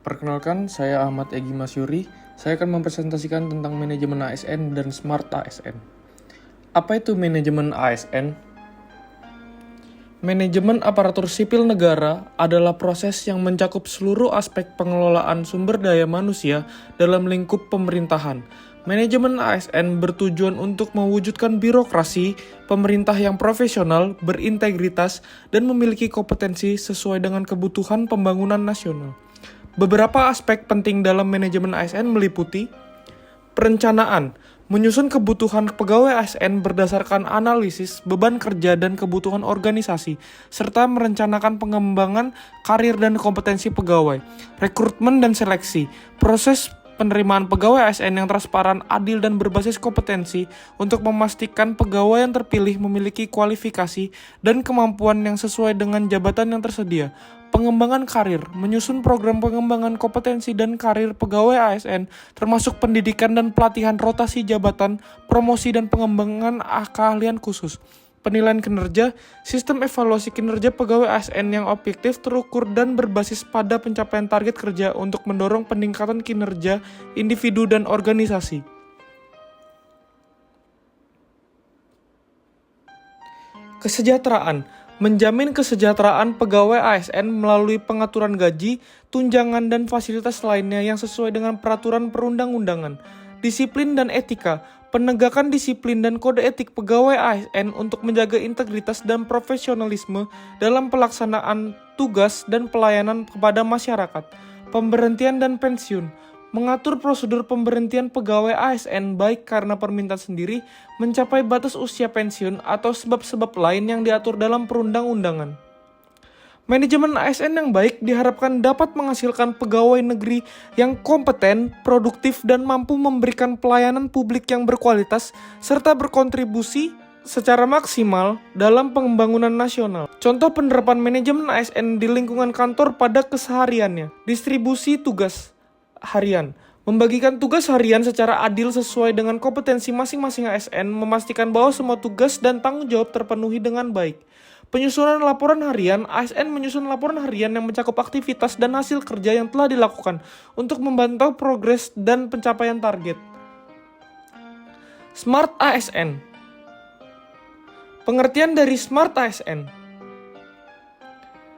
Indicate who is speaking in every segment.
Speaker 1: Perkenalkan, saya Ahmad Egi Masyuri. Saya akan mempresentasikan tentang manajemen ASN dan Smart ASN. Apa itu manajemen ASN? Manajemen aparatur sipil negara adalah proses yang mencakup seluruh aspek pengelolaan sumber daya manusia dalam lingkup pemerintahan. Manajemen ASN bertujuan untuk mewujudkan birokrasi pemerintah yang profesional, berintegritas, dan memiliki kompetensi sesuai dengan kebutuhan pembangunan nasional. Beberapa aspek penting dalam manajemen ASN meliputi perencanaan, menyusun kebutuhan pegawai ASN berdasarkan analisis beban kerja dan kebutuhan organisasi, serta merencanakan pengembangan karir dan kompetensi pegawai, rekrutmen dan seleksi, proses penerimaan pegawai ASN yang transparan, adil, dan berbasis kompetensi untuk memastikan pegawai yang terpilih memiliki kualifikasi dan kemampuan yang sesuai dengan jabatan yang tersedia. Pengembangan karir, menyusun program pengembangan kompetensi dan karir pegawai ASN, termasuk pendidikan dan pelatihan rotasi jabatan, promosi dan pengembangan keahlian khusus. Penilaian kinerja, sistem evaluasi kinerja pegawai ASN yang objektif, terukur, dan berbasis pada pencapaian target kerja untuk mendorong peningkatan kinerja individu dan organisasi. Kesejahteraan, menjamin kesejahteraan pegawai ASN melalui pengaturan gaji, tunjangan, dan fasilitas lainnya yang sesuai dengan peraturan perundang-undangan. Disiplin dan etika, penegakan disiplin dan kode etik pegawai ASN untuk menjaga integritas dan profesionalisme dalam pelaksanaan tugas dan pelayanan kepada masyarakat. Pemberhentian dan pensiun, mengatur prosedur pemberhentian pegawai ASN baik karena permintaan sendiri, mencapai batas usia pensiun, atau sebab-sebab lain yang diatur dalam perundang-undangan. Manajemen ASN yang baik diharapkan dapat menghasilkan pegawai negeri yang kompeten, produktif, dan mampu memberikan pelayanan publik yang berkualitas, serta berkontribusi secara maksimal dalam pembangunan nasional. Contoh penerapan manajemen ASN di lingkungan kantor pada kesehariannya. Distribusi tugas harian, membagikan tugas harian secara adil sesuai dengan kompetensi masing-masing ASN, memastikan bahwa semua tugas dan tanggung jawab terpenuhi dengan baik. Penyusunan laporan harian, ASN menyusun laporan harian yang mencakup aktivitas dan hasil kerja yang telah dilakukan untuk memantau progres dan pencapaian target. Smart ASN. Pengertian dari Smart ASN.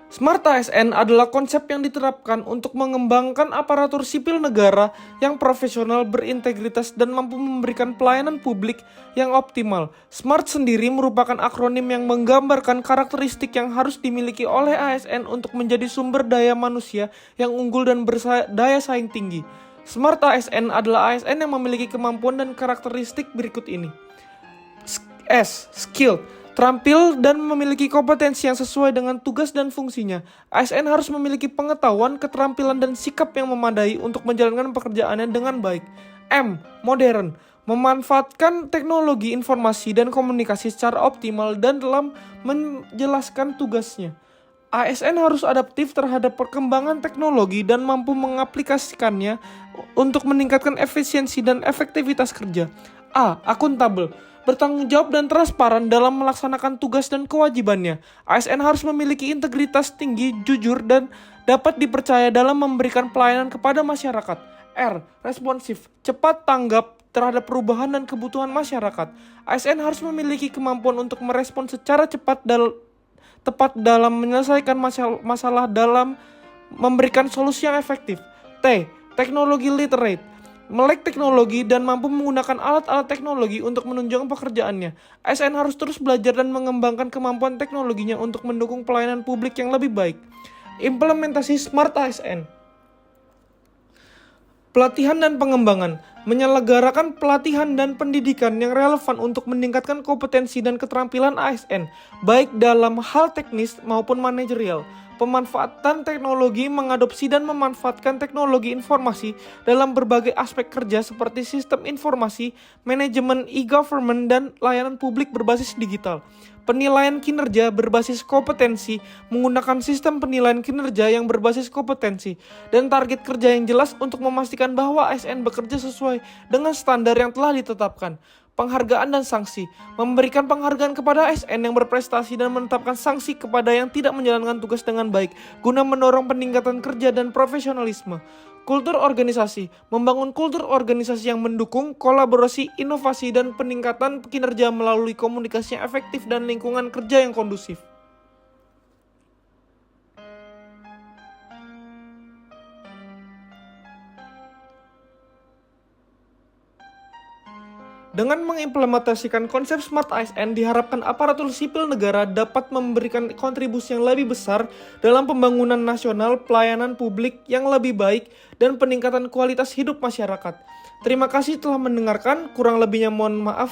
Speaker 1: Smart ASN adalah konsep yang diterapkan untuk mengembangkan aparatur sipil negara yang profesional, berintegritas, dan mampu memberikan pelayanan publik yang optimal. Smart sendiri merupakan akronim yang menggambarkan karakteristik yang harus dimiliki oleh ASN untuk menjadi sumber daya manusia yang unggul dan berdaya saing tinggi. Smart ASN adalah ASN yang memiliki kemampuan dan karakteristik berikut ini. Skill, terampil dan memiliki kompetensi yang sesuai dengan tugas dan fungsinya. ASN harus memiliki pengetahuan, keterampilan, dan sikap yang memadai untuk menjalankan pekerjaannya dengan baik. Modern, memanfaatkan teknologi informasi dan komunikasi secara optimal dan dalam menjelaskan tugasnya. ASN harus adaptif terhadap perkembangan teknologi dan mampu mengaplikasikannya untuk meningkatkan efisiensi dan efektivitas kerja. Akuntabel, bertanggung jawab dan transparan dalam melaksanakan tugas dan kewajibannya. ASN harus memiliki integritas tinggi, jujur, dan dapat dipercaya dalam memberikan pelayanan kepada masyarakat. Responsif, cepat tanggap terhadap perubahan dan kebutuhan masyarakat. ASN harus memiliki kemampuan untuk merespons secara cepat tepat dalam menyelesaikan masalah dalam memberikan solusi yang efektif. Teknologi literate, melek teknologi dan mampu menggunakan alat-alat teknologi untuk menunjang pekerjaannya. ASN harus terus belajar dan mengembangkan kemampuan teknologinya untuk mendukung pelayanan publik yang lebih baik. Implementasi Smart ASN. Pelatihan dan pengembangan, menyelenggarakan pelatihan dan pendidikan yang relevan untuk meningkatkan kompetensi dan keterampilan ASN, baik dalam hal teknis maupun manajerial. Pemanfaatan teknologi, mengadopsi dan memanfaatkan teknologi informasi dalam berbagai aspek kerja seperti sistem informasi, manajemen, e-government, dan layanan publik berbasis digital. Penilaian kinerja berbasis kompetensi, menggunakan sistem penilaian kinerja yang berbasis kompetensi, dan target kerja yang jelas untuk memastikan bahwa ASN bekerja sesuai dengan standar yang telah ditetapkan. penghargaan dan sanksi, memberikan penghargaan kepada ASN yang berprestasi dan menetapkan sanksi kepada yang tidak menjalankan tugas dengan baik, guna mendorong peningkatan kerja dan profesionalisme. Kultur organisasi, membangun kultur organisasi yang mendukung kolaborasi, inovasi, dan peningkatan kinerja melalui komunikasi yang efektif dan lingkungan kerja yang kondusif. Dengan mengimplementasikan konsep Smart ASN, diharapkan aparatur sipil negara dapat memberikan kontribusi yang lebih besar dalam pembangunan nasional, pelayanan publik yang lebih baik, dan peningkatan kualitas hidup masyarakat. Terima kasih telah mendengarkan, kurang lebihnya mohon maaf.